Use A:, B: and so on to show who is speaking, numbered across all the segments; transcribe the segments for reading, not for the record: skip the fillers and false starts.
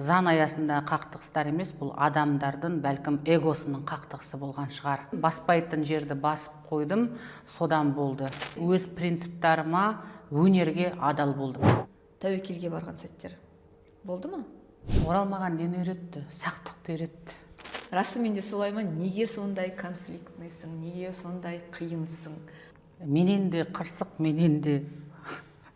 A: заң аясында қақтығыстар емес, бұл адамдардың бәлкім эгосының қақтығысы болған шығар. Баспайтын жерді басып қойдым, содан болды. Өз принциптарыма, өнерге адал болдым.
B: Тәуекелге барған сәттер болды ма?
A: Оралмаған нені үйретті? Сақтықты үйретті.
B: Расымен де солай ма? Неге сондай конфликтныйсың? Неге сондай қиынсың?
A: Менен де қырсық, менен де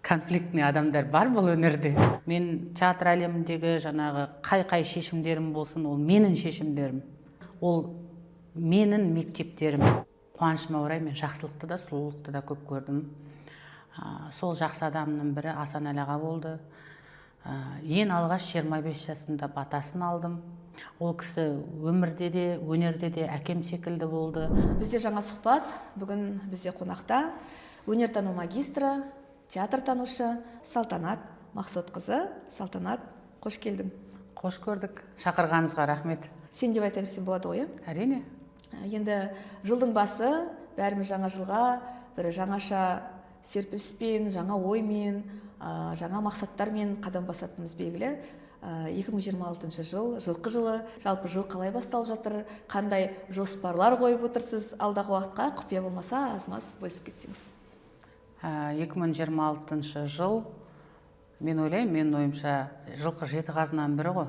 A: конфликтный адамдар бар бұл өнерде. Мен театр әлеміндегі жаңағы қай шешімдерім болсын, ол менің шешімдерім. Ол менің мектептерім. Қуанышыма орай мен жақсылықты да, сұлулықты да көп көрдім. Сол жақсы адамның бірі Асанәлі аға болды. Ең алғаш 25 жасымда батасын алдым. Ол кісі өмірде де, өнерде де әкем секілді болды.
B: Бізде жаңа сұхбат. Бүгін бізде қонақта өнертану магистрі, театр танушы Салтанат Мақсотқызы. Салтанат, қош келдің.
A: Қош көрдік. Шақырғаныңызға рахмет.
B: Сен деп айта берсем болады ғой,
A: Әрине.
B: Енді жылдың басы, бәріміз жаңа жылға бір жаңаша серпіліспен, жаңа оймен, жаңа мақсаттармен қадам басатынымыз белгілі. 2026 жыл, жылқы жылы. Жалпы жыл қалай басталып жатыр? Қандай жоспарлар қойып отырсыз алдағы уақытқа? Құпия болмаса, аз-маз бөлісіп кетсеңіз.
A: 2026 жыл, мен ойлаймын, менің ойымша жылқы 7 қазынан бірі ғой.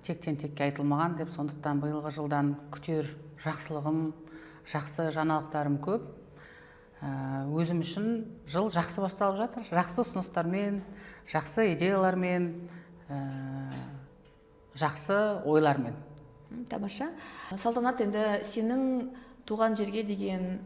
A: Тектен текке айтылмаған деп, сондықтан биылғы жылдан күтер жақсылығым, жақсы жаңалықтарым көп. Өзім үшін жыл жақсы басталып жатыр. Жақсы ұсыныстармен, жақсы идеялармен, жақсы ойлармен.
B: Тамаша. Салтанат, енді сенің туған жерге деген,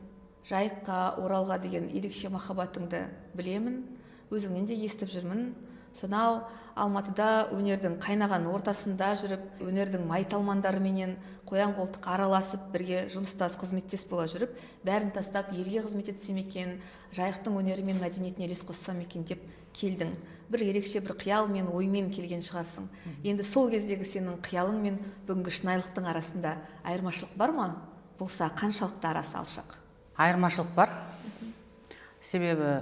B: Жайыққа, Оралға деген ерекше махаббатыңды білемін. Өзіңнен де естіп жүрмін. Сонау Алматыда өнердің қайнаған ортасында жүріп, өнердің майталмандарыменен қоян қолтық араласып, бірге жұмыстас қызметтес бола жүріп, бәрін тастап елге қызмет етсем екен, Жайықтың өнері мен мәдениетіне үлес қоссам екен деп келдің. Бір ерекше бір қиял мен оймен келген шығарсың. Енді сол кездегі сенің қиялың мен бүгінгі шынайылықтың арасында айырмашылық бар ма? Болса, қаншалықты арасы алшақ?
A: Айырмашылық бар. Себебі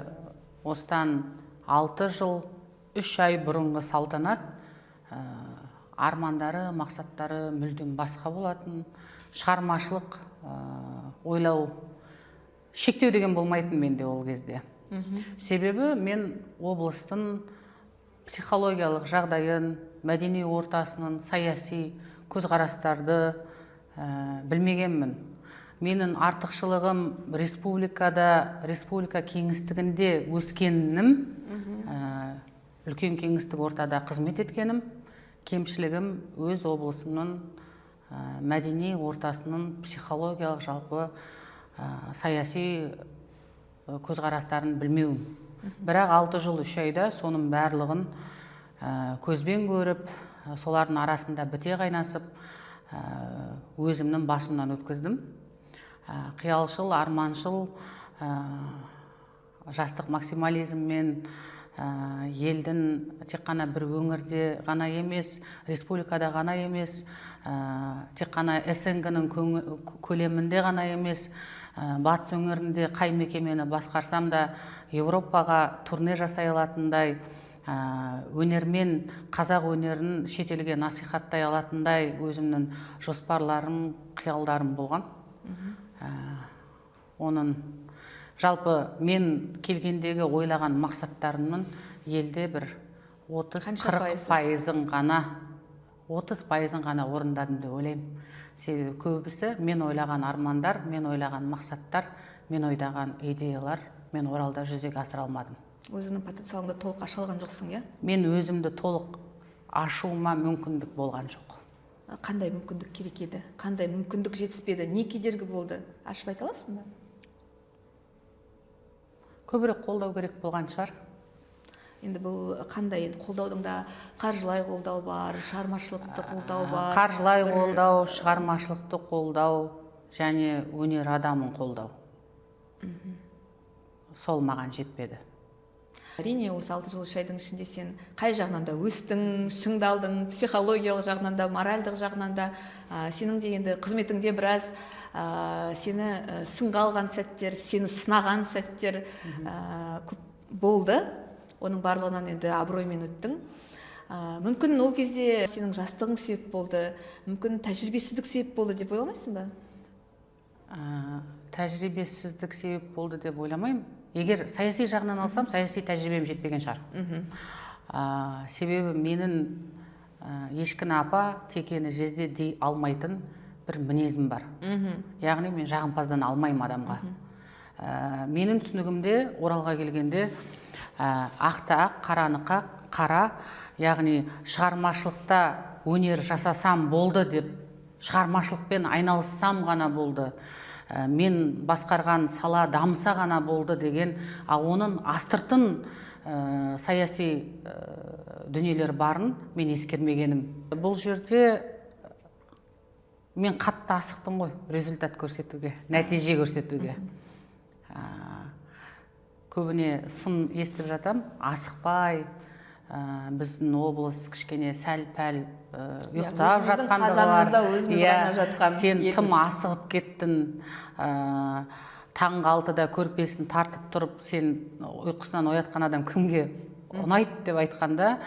A: осыдан 6 жыл 3 ай бұрынғы Салтанат армандары, мақсаттары мүлдем басқа болатын. Шығармашылық, ойлау, шектеу деген болмайтын менде ол кезде. Себебі мен облыстың психологиялық жағдайын, мәдени ортасының саяси көзқарастарды білмегенмін. Менің артықшылығым республика кеңістігінде өскенім, үлкен кеңістік ортада қызмет еткенім, кемшілігім өз облысымның мәдени ортасының психологиялық жалпы саяси көзқарастарын білмеуім. Бірақ 6 жыл 3 айда соның барлығын көзбен көріп, солардың арасында біте қайнасып, өзімнің басымнан өткіздім. Қиялшыл, арманшыл, жастық максимализммен елдің тек қана бір өңірде ғана емес, республикада ғана емес, тек қана СНГ-ның көлемінде ғана емес, батыс өңірінде қай мекемені басқарсам да Европаға турне жасай алатындай, өнермен қазақ өнерін шетелге насихаттай алатындай өзімнің жоспарларым, қиялдарым болған. Оның жалпы мен келгендегі ойлаған мақсаттарымның елде бір 30-40% ғана орындадым деп ойлаймын. Себебі көбісі мен ойлаған армандар, мен ойлаған мақсаттар, мен ойлаған идеялар мен Оралда жүзеге асыра алмадым.
B: Өзіңнің потенциалыңды толық аша алған жоқсың, иә?
A: Мен өзімді толық ашуыма мүмкіндік болған жоқ.
B: Қандай мүмкіндік керек еді? Қандай мүмкіндік жетіспеді? Не кедергі болды? Ашып айта аласың ба?
A: Көбірек қолдау керек болған шығар.
B: Енді бұл қандай? Қолдаудың да қаржылай қолдау бар, шығармашылықты қолдау бар.
A: Қаржылай қолдау, шығармашылықты қолдау және өнер адамын қолдау. Сол маған жетпеді.
B: Әрине, осы 6 жыл 3 айдың ішінде сен қай жағынан да өстің, шыңдалдың, психологиялық жағынан да, моральдық жағынан да, сенің де енді қызметіңде біраз сені сынға алған сәттер, сені сынаған сәттер көп болды. Оның барлығынан енді абыроймен өттің. мүмкін ол кезде сенің жастығың себеп болды, мүмкін тәжірибесіздік себеп болды деп ойламайсың ба?
A: Тәжірибесіздік себеп болды деп ойламаймын. Егер саяси жағынан алсам, саяси тәжірибем жетпеген шығар. Себебі менің ешкіні апа текені жезде дей алмайтын бір мінезім бар. Яғни мен жағымпаздан алмаймын адамға. Менің түсінігімде Оралға келгенде ақты ақ, қараны қара, яғни шығармашылықта өнер жасасам болды деп, шығармашылықпен айналыссам ғана болды, мен басқарған сала дамыса ғана болды деген, оның астыртын саяси дүниелер барын мен ескермегенім. Бұл жерде мен қатты асықтым ғой результат көрсетуге, нәтиже көрсетуге. Көбіне сын естіп жатам, асықпай, біздің облыс кішкене сәл-пәл ұйықтап жатқандығы, сен тым асығып кеттің, таңғы 6-да көрпесін тартып тұрып, сен ұйқысынан оятқан адам кімге ұнайды деп айтқанда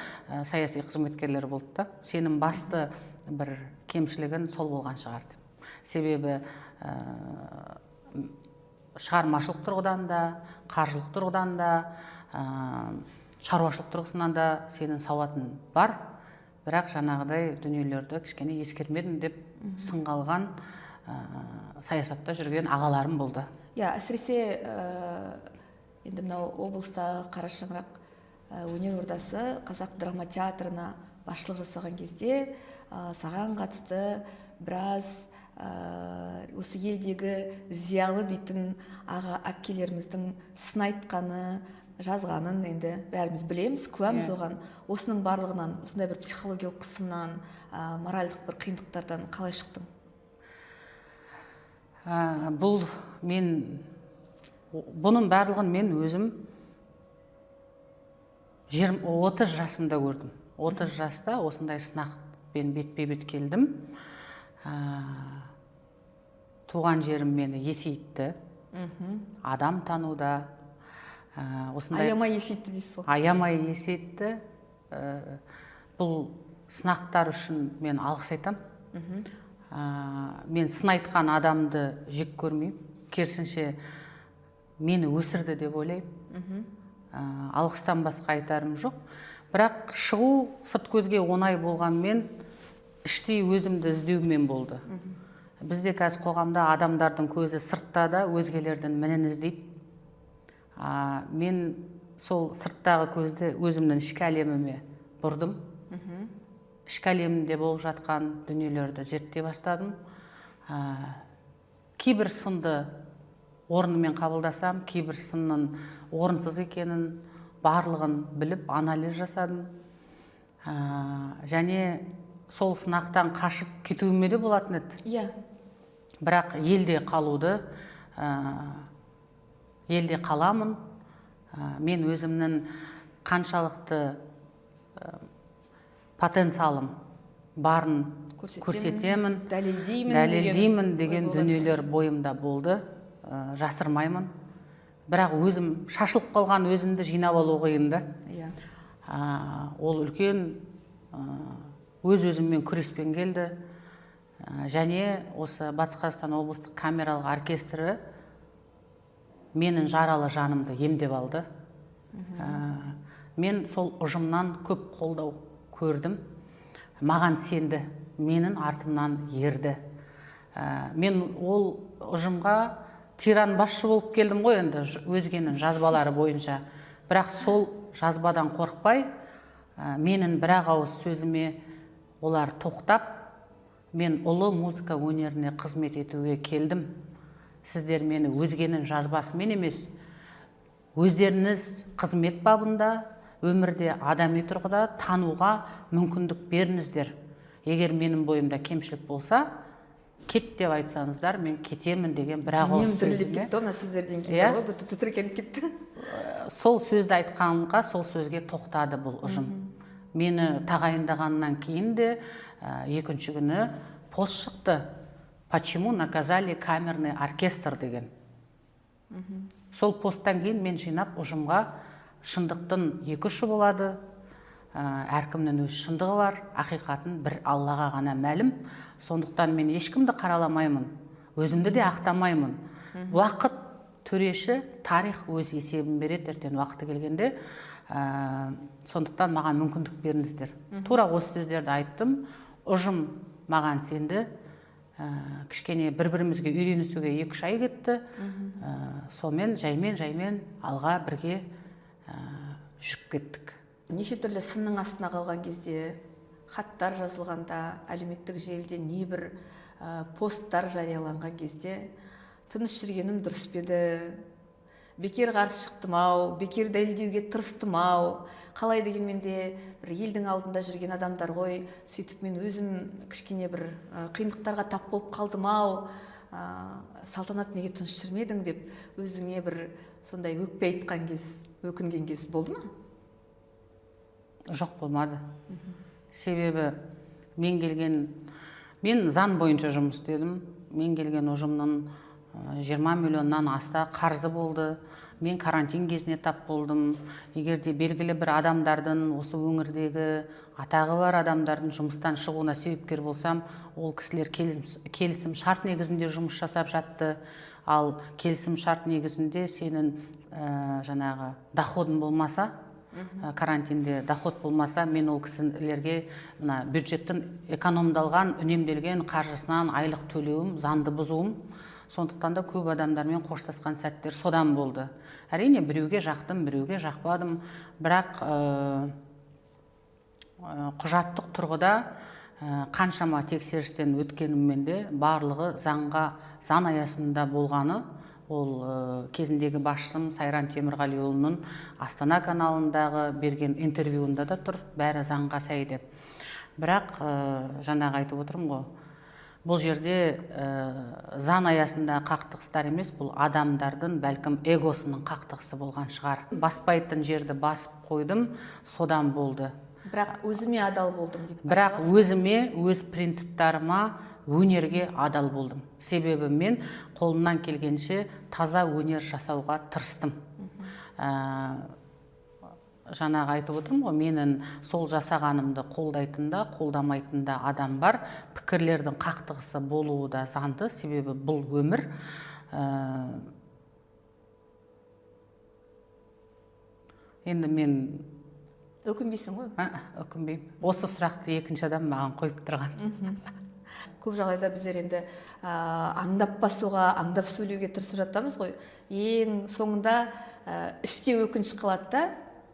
A: саяси қызметкерлер болды да. Сенің басты бір кемшілігін сол болған шығар. Себебі шығармашылық тұрғыдан да, қаржылық тұрғыдан да, шаруашылық тұрғысынан да сенің сауатың бар, бірақ жаңағыдай дүниелерді кішкене ескермедім деп сынға алған саясатта жүрген ағаларым болды.
B: Әсіресе енді мынау облыста Қара Шаңырақ өнер ордасы қазақ драма театрына басшылық жасаған кезде саған қатысты біраз осы елдегі зиялы дейтін аға әпкелеріміздің сын айтқаны, жазғанын енді бәріміз білеміз, куәміз оған. Осының барлығынан, осындай бір психологиялық қысымнан, моральдық бір қиындықтардан қалай шықтың?
A: Бұның барлығын мен өзім 30 жасымда көрдім. 30 жаста осындай сынақпен бетпе-бет келдім. Туған жерім мені есейтті, адам тануда.
B: Аямай есейтті дейсіз ғой?
A: Аямай есейтті. Бұл сынақтар үшін мен алғыс айтам. Мен сын айтқан адамды жек көрмеймін. Керісінше мені өсірді деп ойлаймын. Алғыстан басқа айтарым жоқ. Бірақ шығу сырт көзге оңай болғанмен, іштей өзімді іздеумен болды. Бізде қазір қоғамда адамдардың көзі сыртта да өзгелердің мінін іздейді. Мен сол сырттағы көзді өзімнің ішкі әлеміме бұрдым. Ішкі әлемінде болып жатқан дүниелерді зерттей бастадым. Кейбір сынды орнымен қабылдасам, кейбір сынның орынсыз екенін барлығын біліп анализ жасадым. Және сол сынақтан қашып кетуіме де болатын еді. Бірақ елде қалуды, елде қаламын. Мен өзімнің қаншалықты потенциалым барын көрсетемін, дәлелдеймін деген дүниелер бойымда болды. Жасырмаймын. Бірақ өзім шашылып қалған өзімді жинап алу қиын да. Ол үлкен өз-өзіммен күреспен келді. Және осы Батыс Қазақстан облыстық камералық оркестрі менің жаралы жанымды емдеп алды. Мен сол ұжымнан көп қолдау көрдім. Маған сенді, менің артымнан ерді. Мен ол ұжымға тиран басшы болып келдім ғой, енді өзгенің жазбалары бойынша. Бірақ сол жазбадан қорықпай, менің бір ауыз сөзіме олар тоқтап, мен ұлы музыка өнеріне қызмет етуге келдім. Сіздер мені өзгенің жазбасымен емес, өздеріңіз қызмет бабында, өмірде адами тұрғыда тануға мүмкіндік беріңіздер. Егер менің бойымда кемшілік болса, кет деп айтсаңыздар, мен кетемін деген бір ауыз сөзіме. Сол сөзді айтқанға, сол сөзге тоқтады бұл ұжым. Мені тағайындағаннан кейін де екінші күні пост шықты. Почему наказали камерный оркестр деген. Сол посттан кейін мен жинап ұжымға шындықтың екі ұшы болады. әркімнің өз шындығы бар, ақиқатын бір Аллаға ғана мәлім. Сондықтан мен ешкімді қараламаймын, өзімді де ақтамаймын. Уақыт төреші, тарих өз есебін береді ертең уақыты келгенде. Сондықтан маған мүмкіндік беріңіздер. Тура осы сөздерді айттым. Ұжым маған сенді. Кішкене бір-бірімізге үйренісуге 2-3 ай кетті. Сонымен жаймен алға бірге жүріп кеттік.
B: Неше түрлі сынның астына қалған кезде, хаттар жазылғанда, әлеуметтік желіде небір посттар жарияланған кезде тыныш жүргенім дұрыс педі, бекер қарсы шықтым-ау, бекер дәлелдеуге тырыстым-ау, қалай дегенмен де бір елдің алдында жүрген адамдар ғой, сөйтіп мен өзім кішкене бір қиындықтарға тап болып қалдым-ау, Салтанат неге тыныш жүрмедің деп өзіңе бір сондай өкпе айтқан кез, өкінген кез болды ма?
A: Жоқ, болмады. Себебі мен заң бойынша жұмыс істедім. Мен келген ұжымның 20 миллионнан аста қарызы болды. Мен карантин кезіне тап болдым. Егер де белгілі бір адамдардың, осы өңірдегі атағы бар адамдардың жұмыстан шығуына себепкер болсам, ол кісілер келісім шарт негізінде жұмыс жасап жатты. Ал келісім шарт негізінде сенің жаңағы доходың болмаса, карантинде доход болмаса, мен ол кісілерге бюджеттің экономдалған, үнемделген қаржысынан айлық төлеуім, заңды бұзуым. Сондықтан да көп адамдармен қоштасқан сәттер содан болды. Әрине, біреуге жақтым, біреуге жақпадым. Бірақ құжаттық тұрғыда қаншама тексерістен өткеніммен де барлығы заң аясында болғаны. Ол кезіндегі басшым Сайран Темірғалиұлының Астана каналындағы берген интервьюында да тұр, бәрі заңға сай деп. Бірақ жаңағы айтып отырмын ғой, бұл жерде заң аясында қақтығыстар емес, бұл адамдардың бәлкім эгосының қақтығысы болған шығар. Баспайтын жерді басып қойдым, содан болды.
B: Бірақ өзіме адал болдым деп.
A: Бірақ өзіме, өз принциптарыма, өнерге адал болдым. Себебі мен қолымнан келгенше таза өнер жасауға тырыстым. Жаңағы айтып отырмын ғой, менің сол жасағанымды қолдайтын да, қолдамайтын да адам бар. Пікірлердің қақтығысы болуы да заңды, себебі бұл өмір. Енді мен
B: өкінбейсің ғой?
A: Өкінбеймін. Осы сұрақты екінші адам маған қойып тұрған.
B: Көп жағдайда біздер енді аңдап басуға, аңдап сөйлеуге тырысып жатамыз ғой. Ең соңында іште өкініш қалады да,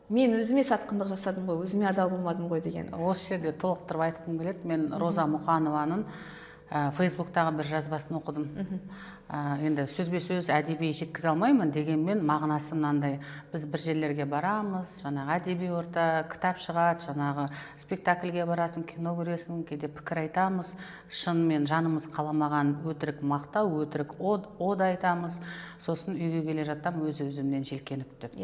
B: мен өзіме сатқындық жасадым ғой, өзіме адал болмадым ғой деген.
A: Осы жерде толықтырып айтқым келеді. Мен Роза Мұқанованың Фейсбуктағы бір жазбасын оқыдым. Енді сөзбе-сөз әдеби жеткізе алмаймын, дегенмен мағынасы мынандай: біз бір жерлерге барамыз, жаңағы әдеби орта, кітап шығады, жаңағы спектакльге барасың, кино көресің, кейде пікір айтамыз, шынымен жанымыз қаламаған өтірік мақтау, өтірік од айтамыз, сосын үйге келе жаттам өз-өзімнен желкеніп деп.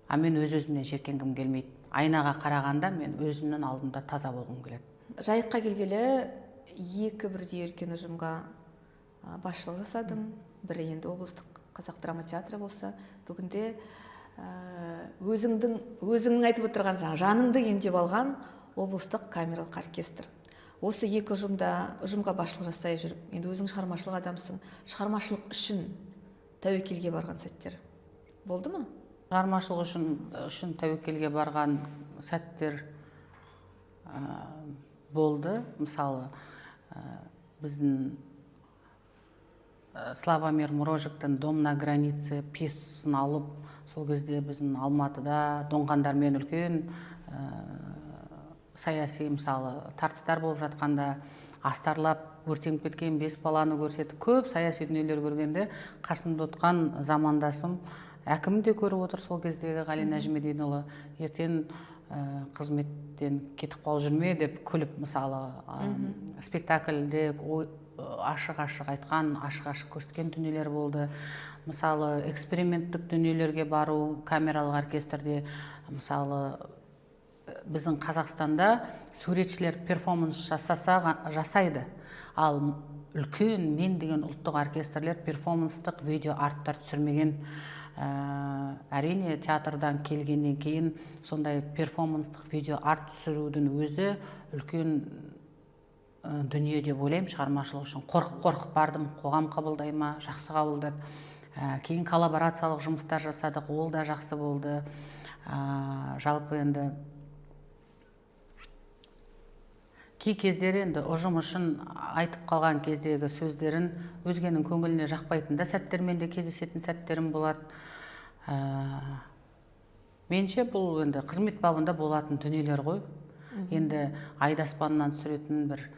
A: А мен өз-өзімнен желкенгім келмейді. Айнаға қарағанда мен өзімнің алдымда таза болғым келеді.
B: Жайыққа келгелі екі бірдей үлкен ұжымға басшылық жасадым. Бірі енді облыстық қазақ драма театры болса, бүгінде өзіңнің айтып отырған жаныңды емдеп алған облыстық камералық оркестр. Осы екі ұжымға басшылық жасай жүріп, енді өзің шығармашылық адамсың, шығармашылық үшін тәуекелге барған сәттер болды ма?
A: Шығармашылық үшін тәуекелге барған сәттер болды. Мысалы, біздің Славомир Мурожиктің «Дом на границе» пьесасын алып, сол кезде біздің Алматыда доңғандармен үлкен саяси, мысалы, тартыстар болып жатқанда, астарлап өртеніп кеткен 5 баланы көрсетіп, көп саяси дүниелер көргенде, қасымда отқан замандасым әкім де көріп отыр, сол кездегі Ғали Нәжімединұлы, ертең қызметтен кетіп қалып жүрме деп күліп, мысалы, спектакльде ашық-ашық айтқан, ашық-ашық көрсеткен дүниелер болды. Мысалы, эксперименттік дүниелерге бару, камералық оркестрде, мысалы, біздің Қазақстанда суретшілер перформанс жасайды, ал үлкен мен деген ұлттық оркестрлер перформанстық видео арттар түсірмеген. әрине театрдан келгеннен кейін сондай перформанстық видео арт түсірудің өзі үлкен дүние деп ойлаймын. Шығармашылық үшін қорқып бардым, қоғам қабылдай ма, жақсы қабылдады. Кейін коллаборациялық жұмыстар жасадық, ол да жақсы болды. Жалпы енді кей кездері енді ұжым үшін айтып қалған кездегі сөздерін өзгенің көңіліне жақпайтын да сәттермен де кездесетін сәттерім болады. Менше бұл енді қызмет бабында болатын дүниелер ғой. Енді айды аспаннан түсіретін бір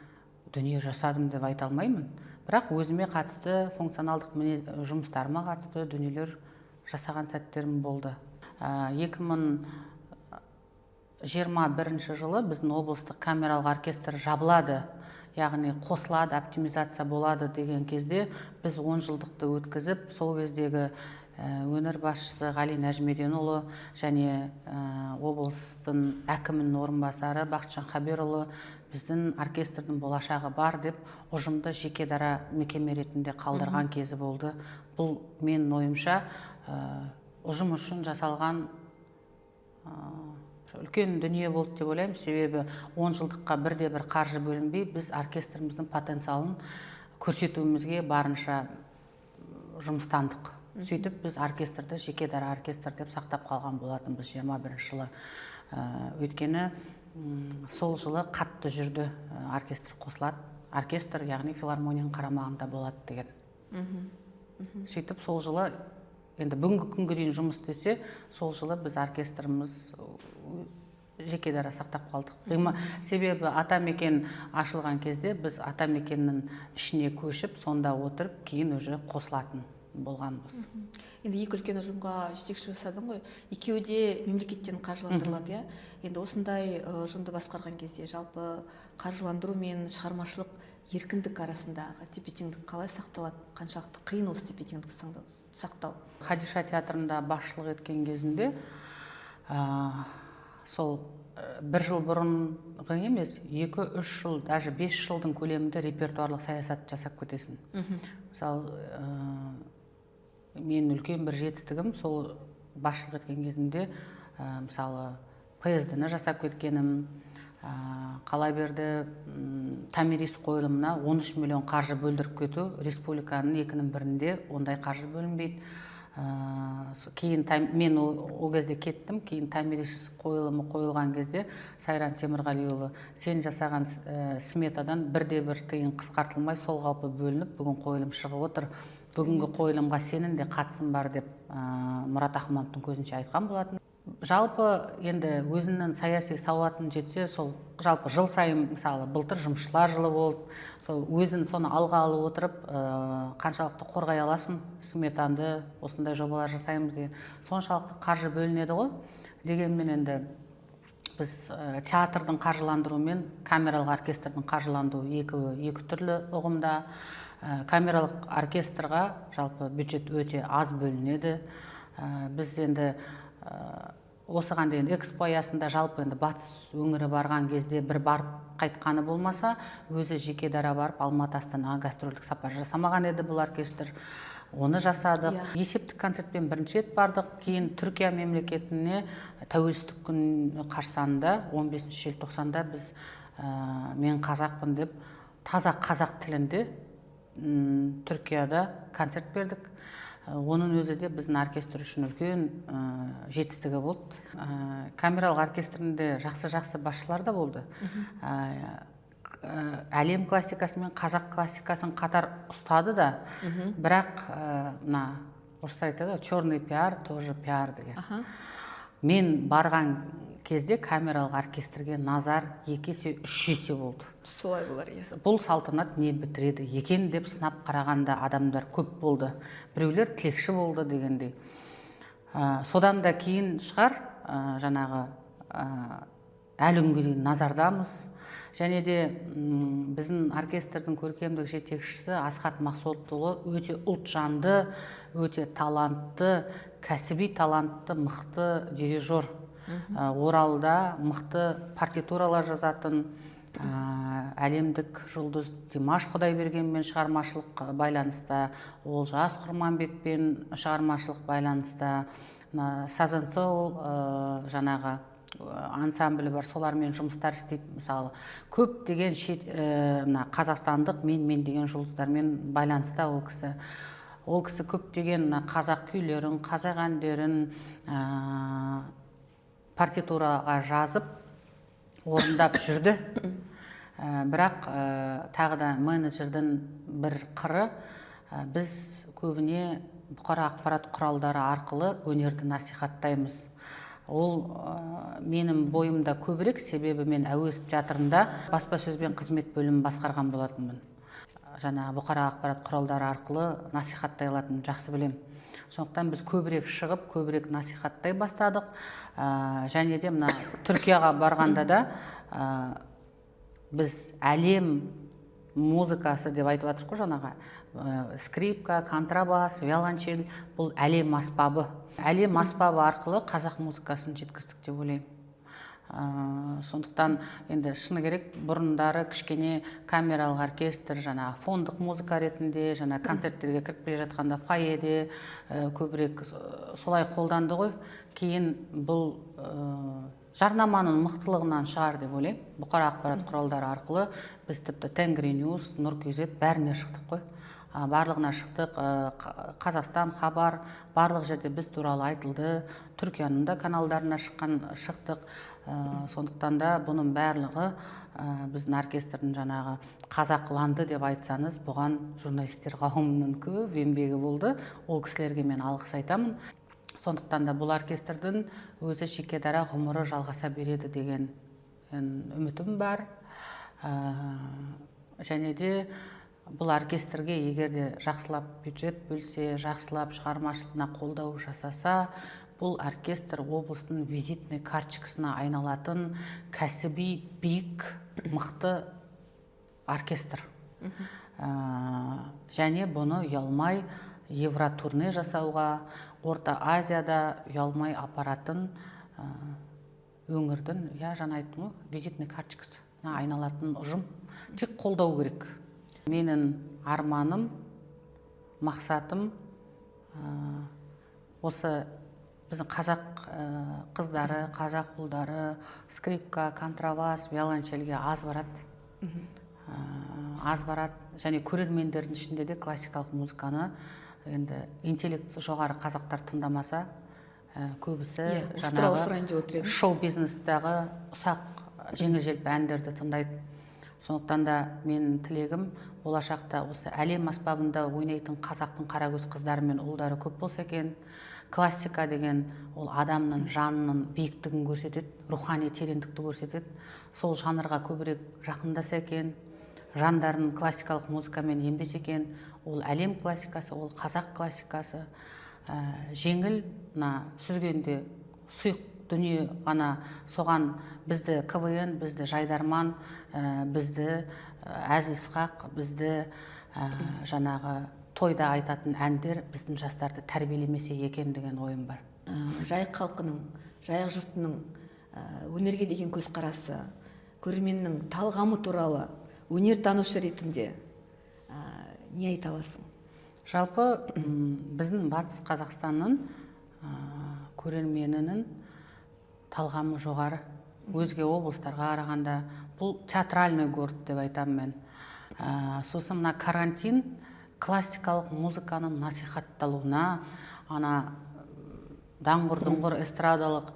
A: дүние жасадым деп айта алмаймын. Бірақ өзіме қатысты функционалдық жұмыстарыма қатысты дүниелер жасаған сәттерім болды. 2021 жылы біздің облыстық камералық оркестр жабылады, яғни қосылады, оптимизация болады деген кезде біз 10 жылдықты өткізіп, сол кездегі өнер басшысы Ғали Нәжімеденұлы және облыстың әкімінің орынбасары Бақытжан Хаберұлы біздің оркестрдің болашағы бар деп ұжымды жеке дара мекеме ретінде қалдырған кезі болды. Бұл менің ойымша ұжым үшін жасалған үлкен дүние болды деп ойлаймын. Себебі 10 жылдыққа бірде-бір қаржы бөлінбей, біз оркестріміздің потенциалын көрсетуімізге барынша жұмыстандық. Сөйтіп біз оркестрді жеке дара оркестр деп сақтап қалған болатынбыз 21 жылы. Өйткені сол жылы қатты жүрді, оркестр қосылады. Оркестр, яғни филармонияның қарамағында болады деген. Сөйтіп сол жылы, енді бүгінгі күнге дейін жұмыс істесе, сол жылы біз оркестріміз жеке дара сақтап қалдық. Себебі атамекен ашылған кезде біз атамекеннің ішіне көшіп, сонда отырып, кейін уже қосылатын болғанбыз.
B: Енді екі үлкен ұжымға жетекші жасадың ғой, екеуі де мемлекеттен қаржыландырылады, иә? Енді осындай ұжымды басқарған кезде жалпы қаржыландыру мен шығармашылық еркіндік арасындағы тепе-теңдік қалай сақталады? Қаншалықты қиын осы тепе-теңдікті сақтау?
A: Хадиша театрында басшылық еткен кезінде сол бір жыл бұрынғы емес, 2-3 жыл, даже 5 жылдың көлемінде репертуарлық саясат жасап кетесің. Мысалы, мен үлкен бір жетістігім сол басшылық еткен кезінде, мысалы, ПСД-ні жасап кеткенім, қала берді Томирис қойылымына 13 миллион қаржы бөлдіріп кету, республиканың 2-нің бірінде ондай қаржы бөлінбейді. Кейін мен ол кезде кеттім, кейін Томирис қойылымы қойылған кезде Сайран Темірғалиұлы, сен жасаған сметадан бірде-бір тиын қысқартылмай сол қалпы бөлініп, бүгін қойылым шығып отыр. Бүгінгі қойылымға сенің де қатысың бар деп Мұрат Ахмановтың көзінше айтқан болатын. Жалпы енді өзінің саяси сауатын жетсе, сол жалпы жыл сайын, мысалы, былтыр жұмысшылар жылы болды, сол өзін соны алға алып отырып, қаншалықты қорғай аласың, сметанды, осындай жобалар жасаймыз деген, соншалықты қаржы бөлінеді ғой. Дегенмен енді біз театрдың қаржыландыру мен камералық оркестрдің қаржыландыру екі түрлі ұғымда. Камералық оркестрға жалпы бюджет өте аз бөлінеді. Біз енді осыған дейін экспо аясында жалпы енді батыс өңірі барған кезде бір барып қайтқаны болмаса, өзі жеке дара барып Алматы Астанаға гастрольдік сапар жасамаған еді бұл оркестр. Оны жасадық. Есептік концертпен бірінші рет бардық. Кейін Түркия мемлекетіне тәуелсіздік күні қарсаңында 15 желтоқсанда біз мен қазақпын деп таза қазақ тілінде Түркияда концерт бердік. Оның өзі де біздің оркестр үшін үлкен жетістігі болды. Камералық оркестрінде жақсы басшылар да болды. Әлем классикасы мен қазақ классикасын қатар ұстады да, бірақ орысша айтады, черный пиар тоже пиар деген. Мен барған кезде камералық оркестрге назар 2 есе 3 есе болды.
B: Солай болар, есі.
A: Бұл салтанат не бітіреді екен деп сынап қарағанда адамдар көп болды. Біреулер тілекші болды дегендей. Содан да кейін шығар, жаңағы әлі күнге дейін назардамыз. Және де біздің оркестрдің көркемдік жетекшісі Асхат Мақсотұлы өте ұлтжанды, өте талантты, кәсіби талантты, мықты дирижер. Оралда мықты партитуралар жазатын, әлемдік жұлдыз Димаш Құдайбергенмен шығармашылық байланыста, Олжас Құрманбекпен шығармашылық байланыста, Сазан Соул жаңағы ансамблі бар, солармен жұмыстар істейді. Мысалы, көп деген қазақстандық мен деген жұлдыздармен байланыста ол кісі. Ол кісі көптеген қазақ күйлерін, қазақ әндерін партитураға жазып, орындап жүрді. Бірақ тағы да менеджердің бір қыры, біз көбіне бұқаралық ақпарат құралдары арқылы өнерді насихаттаймыз. Ол менің бойымда көбірек, себебі мен әуезов театрында баспасөзбен қызмет бөлімін басқарған болатынмын. Жаңа бұқаралық ақпарат құралдары арқылы насихаттай алатынын жақсы білем. Сондықтан біз көбірек шығып, көбірек насихаттай бастадық. Және де мына Түркияға барғанда да біз әлем музыкасы деп айтып жатырмыз ғой жаңаға. Скрипка, контрабас, виолончель бұл әлем аспабы. Әлем аспабы арқылы қазақ музыкасын жеткіздік деп ойлаймын. Сондықтан енді шыны керек, бұрындары кішкене камералық оркестр, жаңа фондық музыка ретінде, жаңа концерттерге кіріп келе жатқанда фойеде көбірек солай қолданды ғой. Кейін бұл жарнаманың мықтылығынан шығар деп ойлаймын. Бұқаралық ақпарат құралдары арқылы біз тіпті Тенгриньюс, Нұр-Кизет бәріне шықтық қой. Барлығына шықтық, Қазақстан, Хабар, барлық жерде біз туралы айтылды, Түркияның да каналдарына шықтық. Сондықтан да бұның барлығы біздің оркестрдің жаңағы қазақланды деп айтсаңыз, бұған журналистер қауымының көп еңбегі болды. Ол кісілерге мен алғыс айтамын. Сондықтан да бұл оркестрдің өзі жеке дара ғұмыры жалғаса береді деген үмітім бар. Және де бұл оркестрге егерде жақсылап бюджет бөлсе, жақсылап шығармашылығына қолдау жасаса, бұл оркестр облыстың визитный карточкасына айналатын кәсіби, биік, мықты оркестр. Және бұны ұялмай евротурне жасауға, Орта Азияда ұялмай апаратын өңірдің, жаңа айттым ғой, визитный карточкасына айналатын ұжым. Тек қолдау керек. Менің арманым, мақсатым осы біздің қазақ қыздары, қазақ ұлдары скрипка, контрабас, виолончельге аз барады. Аз барады. Және көрермендердің ішінде де классикалық музыканы енді интеллекті жоғары қазақтар тыңдамаса, көбісі жаңағы шоу-бизнестегі ұсақ жеңіл-желпі әндерді тыңдайды. Сондықтан да менің тілегім болашақта осы әлем аспабында ойнайтын қазақтың қарагөз қыздары мен ұлдары көп болса екен. Классика деген ол адамның жанының биіктігін көрсетеді, рухани тереңдікті көрсетеді. Сол жанрға көбірек жақындаса екен, жандарын классикалық музыкамен емдесе екен. Ол әлем классикасы, ол қазақ классикасы. Жеңіл, сүзгенде сұйық дүние ғана, соған бізді КВН, бізді Жайдарман, бізді әзіл-сықақ, бізді жаңағы тойда айтатын әндер біздің жастарды тәрбиелемесе екен деген ойым бар.
B: Жайық халқының, жайық жұртының өнерге деген көзқарасы, көрерменнің талғамы туралы өнер танушы ретінде не айта аласың?
A: Жалпы біздің батыс Қазақстанның көрерменінің талғамы жоғары. Өзге облыстарға қарағанда бұл театральный город деп айтамын мен. Сосын мына карантин классикалық музыканың насихатталуына, даңғыр-дұңғыр эстрадалық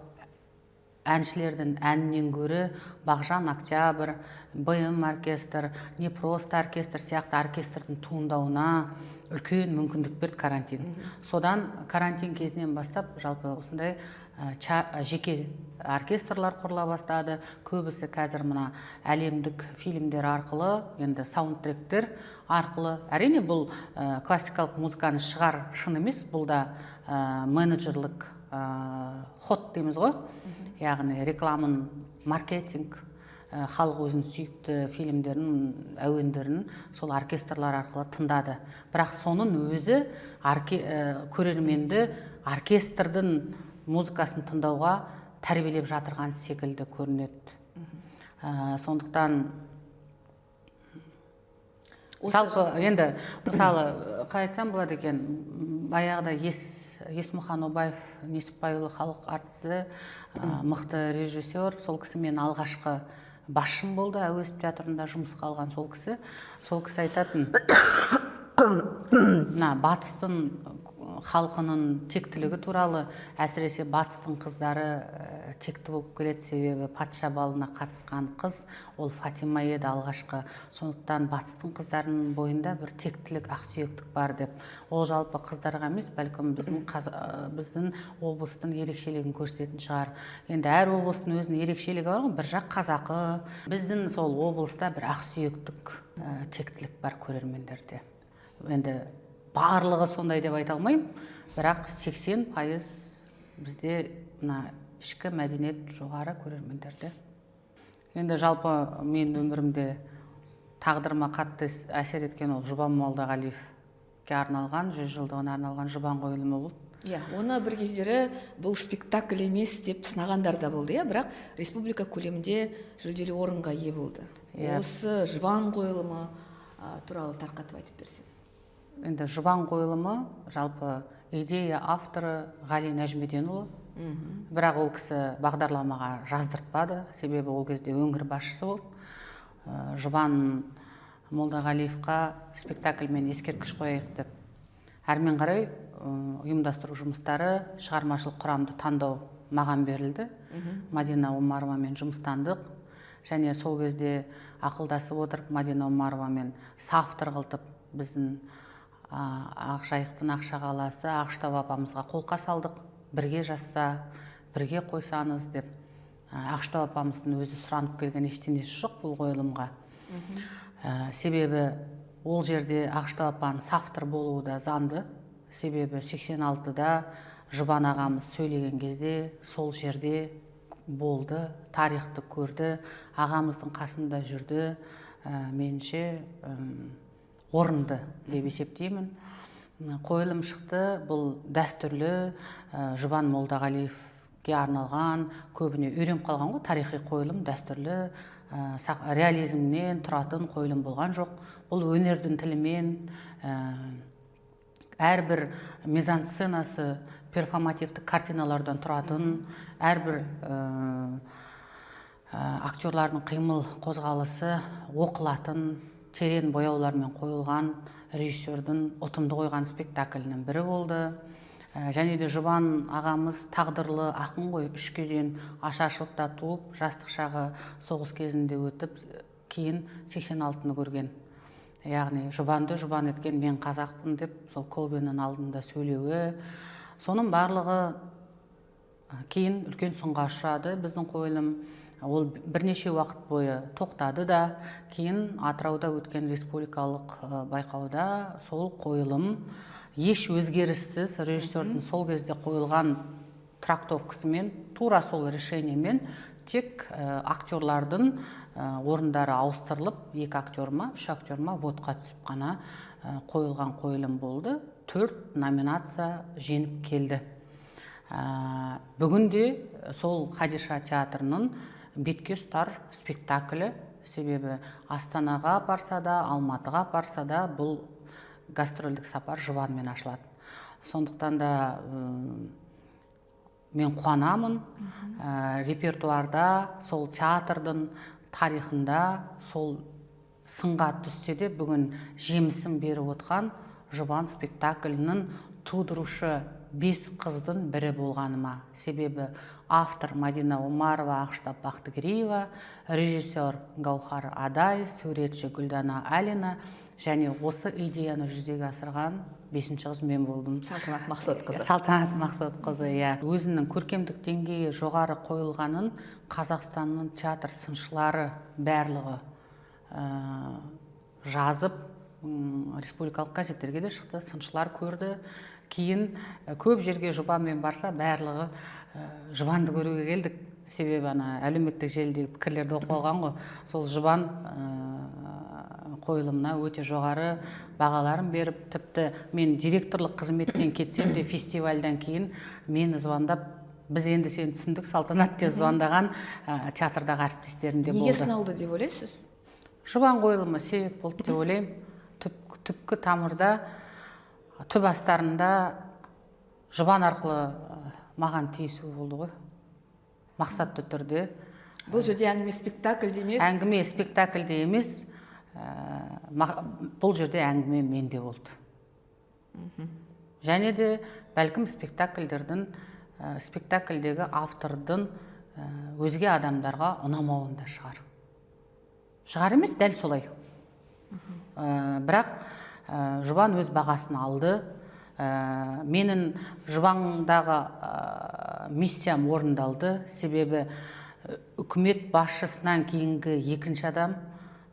A: әншілердің әнінен гөрі Бағжан Октябрь, БМ оркестр, не просто оркестр сияқты оркестрдің туындауына үлкен мүмкіндік берді карантин. Содан карантин кезінен бастап жалпы осындай жеке оркестрлар құрыла бастады. Көбісі қазір мына әлемдік фильмдер арқылы, енді саундтректер арқылы. Әрине бұл классикалық музыканы шығар шын емес, бұл да менеджерлік ход дейміз ғой. Яғни рекламын, маркетинг, халық өзінің сүйікті фильмдерін, әуендерін сол оркестрлар арқылы тыңдады. Бірақ соның өзі көрерменді оркестрдің музыкасын тыңдауға тәрбиелеп жатырған секілді көрінеді. Сондықтан жалпы енді мысалы қалай айтсам болады екен, баяғыда Есмұхан Обаев Несіпбайұлы халық әртісі, мықты режиссер, сол кісі мен алғашқы басшым болды әуезов театрында жұмысқа алған. Сол кісі айтатын, мына батыстың халқының тектілігі туралы, әсіресе батыстың қыздары текті болып келеді, себебі патша балына қатысқан қыз ол Фатима еді алғашқы. Сондықтан батыстың қыздарының бойында бір тектілік, ақсүйектік бар деп. Ол жалпы қыздарға емес, бәлкім біздің облыстың ерекшелігін көрсететін шығар. Енді әр облыстың өзінің ерекшелігі бар ғой, бір жақ қазақы, біздің сол облыста бір ақсүйектік, тектілік бар көрермендерде. Енді барлығы сондай деп айта алмаймын, бірақ 80% бізде ішкі мәдениет жоғары көрермендерде. Енді жалпы мен өмірімде тағдырыма қатты әсер еткен ол Жұбан Молдағалиевке арналған, 100 жылдығына арналған Жұбан қойылымы болды.
B: Оны бір кездері бұл спектакль емес деп сынағандар да болды, бірақ республика көлемінде жүлделі орынға ие болды. Осы Жұбан қойылымы туралы тарқатып айтып берсең.
A: Енді Жұбан қойылымы жалпы идея авторы Ғали Нәжімеденұлы, бірақ ол кісі бағдарламаға жаздыртпады, себебі ол кезде өңір басшысы болды. Жұбан Молдағалиевқа спектакльмен ескерткіш қояйық деп. Әрмен қарай ұйымдастыру жұмыстары, шығармашылық құрамды таңдау маған берілді. Мадина Омаровамен жұмыстандық, және сол кезде ақылдасып отырып Мадина Омаровамен соавтор қылтып біздің Ақжайықтың Ақшағаласы Ақштау апамызға қолқа салдық. Бірге жазса, бірге қойсаңыз деп. Ақштау апамыздың өзі сұранып келген ештеңесі жоқ бұл қойылымға. Себебі ол жерде Ақштау апаның соавтор болуы да заңды. Себебі 86-да Жұбан ағамыз сөйлеген кезде сол жерде болды, тарихты көрді, ағамыздың қасында жүрді. Меніңше орынды деп есептеймін. Қойылым шықты, бұл дәстүрлі Жұбан Молдағалиевке арналған, көбіне үйреніп қалған ғой, тарихи қойылым, дәстүрлі реализмнен тұратын қойылым болған жоқ. Бұл өнердің тілімен, әрбір мизансценасы перформативті картиналардан тұратын, әрбір актерлардың қимыл қозғалысы оқылатын, терең бояулармен қойылған режиссердің ұтымды қойған спектаклінің бірі болды. Және де Жұбан ағамыз тағдырлы ақын ғой, 3 кезең ашаршылықта туып, жастық шағы соғыс кезінде өтіп, кейін 86-ны көрген. Яғни Жұбанды жұбан еткен мен қазақпын деп сол Колбенің алдында сөйлеуі, соның барлығы кейін үлкен сынға ұшырады біздің қойылым. Ол бірнеше уақыт бойы тоқтады да, кейін Атырауда өткен республикалық байқауда сол қойылым еш өзгеріссіз режиссердің сол кезде қойылған трактовкасымен, тура сол решениемен тек актерлардың орындары ауыстырылып, 2 актерма, 3 актерма вотқа түсіп қана қойылған қойылым болды. 4 номинация жеңіп келді. Бүгінде сол Хадиша театрының бетке ұстар спектаклі, себебі Астанаға барса да, Алматыға барса да бұл гастрольдік сапар Жұбанмен ашылады. Сондықтан да мен қуанамын, репертуарда, сол театрдың тарихында сол сынға түссе де бүгін жемісін беріп отқан Жұбан спектаклінің тудырушы 5 қыздың бірі болғаныма. Себебі автор Мадина Омарова, Ақштап Бақтыгереева, режиссер Гаухар Адай, суретші Гүлдана Алина, және осы идеяны жүзеге асырған 5-ші қыз мен болдым.
B: Салтанат Мақсатқызы.
A: Салтанат Мақсатқызы, өзінің көркемдік деңгейі жоғары қойылғанын Қазақстанның театр сыншылары барлығы жазып, республикалық газеттерге де шықты, сыншылар көрді. Кейін көп жерге Жұбанмен барса, барлығы Жұбанды көруге келдік. Себебі әлеуметтік желідегі пікірлерді оқып алған ғой. Сол Жұбан қойылымына өте жоғары бағаларын беріп, тіпті мен директорлық қызметтен кетсем де фестивальдан кейін мені звондап, біз енді сені түсіндік, Салтанат деп звондаған театрдағы әріптестерім де болды.
B: Неге сыналды деп ойлайсыз?
A: Жұбан қойылымы себеп болды деп ойлаймын. түпкі тамырда, түп астарында жұбан арқылы маған тиісу болды ғой, мақсатты түрде.
B: Бұл жерде әңгіме спектакльде емес?
A: Әңгіме спектакльде емес, бұл жерде әңгіме менде болды. Және де бәлкім спектакльдегі автордың өзге адамдарға ұнамауында шығар. Шығар емес, дәл солай. Бірақ жұбан өз бағасын алды. Менің жұбандағы миссиям орындалды. Себебі үкімет басшысынан кейінгі екінші адам,